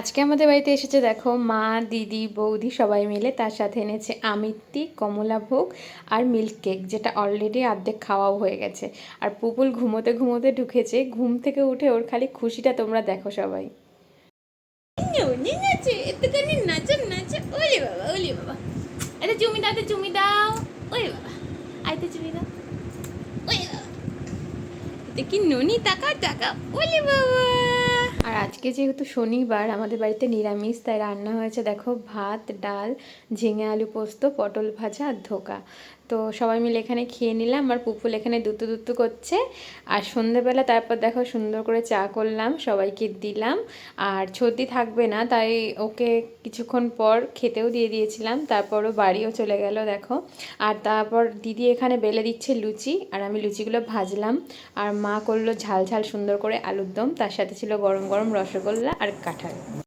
আজকে আমাদের বাড়িতে এসেছে দেখো মা, দিদি, বৌদি সবাই মিলে। তার সাথে এনেছে আমিত্তি, কমলাভোগ আর মিল্ক কেক, যেটা অলরেডি অর্ধেক খাওয়াও হয়ে গেছে। আর পুপুল ঘুমোতে ঘুমোতে ঢুকেছে, ঘুম থেকে উঠে ওর খালি খুশিটা তোমরা দেখো সবাই। একটুখানি নাচো নাচো, ওলে বাবা ওলে বাবা, এটা চুমি দাও, চুমি দাও, ওলে বাবা, আইতে চুমি দাও, ওলে বাবা, এটা কি ননি, তাকাও তাকাও, ওলে বাবা। আর আজকে যেহেতু শনিবার আমাদের বাড়িতে নিরামিষ, তাই রান্না হয়েছে দেখো ভাত, ডাল, ঝিঙে আলু পোস্ত, পটল ভাজা আর ধোকা। তো সবাই মিলে এখানে খেয়ে নিলাম। আর পুপুল এখানে দুতু দুতু করছে। আর সন্ধেবেলা তারপর দেখো সুন্দর করে চা করলাম, সবাইকে দিলাম। আর সর্দি থাকবে না, তাই ওকে কিছুক্ষণ পর খেতেও দিয়ে দিয়েছিলাম। তারপরও বাড়িও চলে গেল দেখো। আর তারপর দিদি এখানে বেলে দিচ্ছে লুচি, আর আমি লুচিগুলো ভাজলাম। আর মা করলো ঝাল ঝাল সুন্দর করে আলুর দম, তার সাথে ছিল গরম গরম রসগোল্লা আর কাঁঠাল।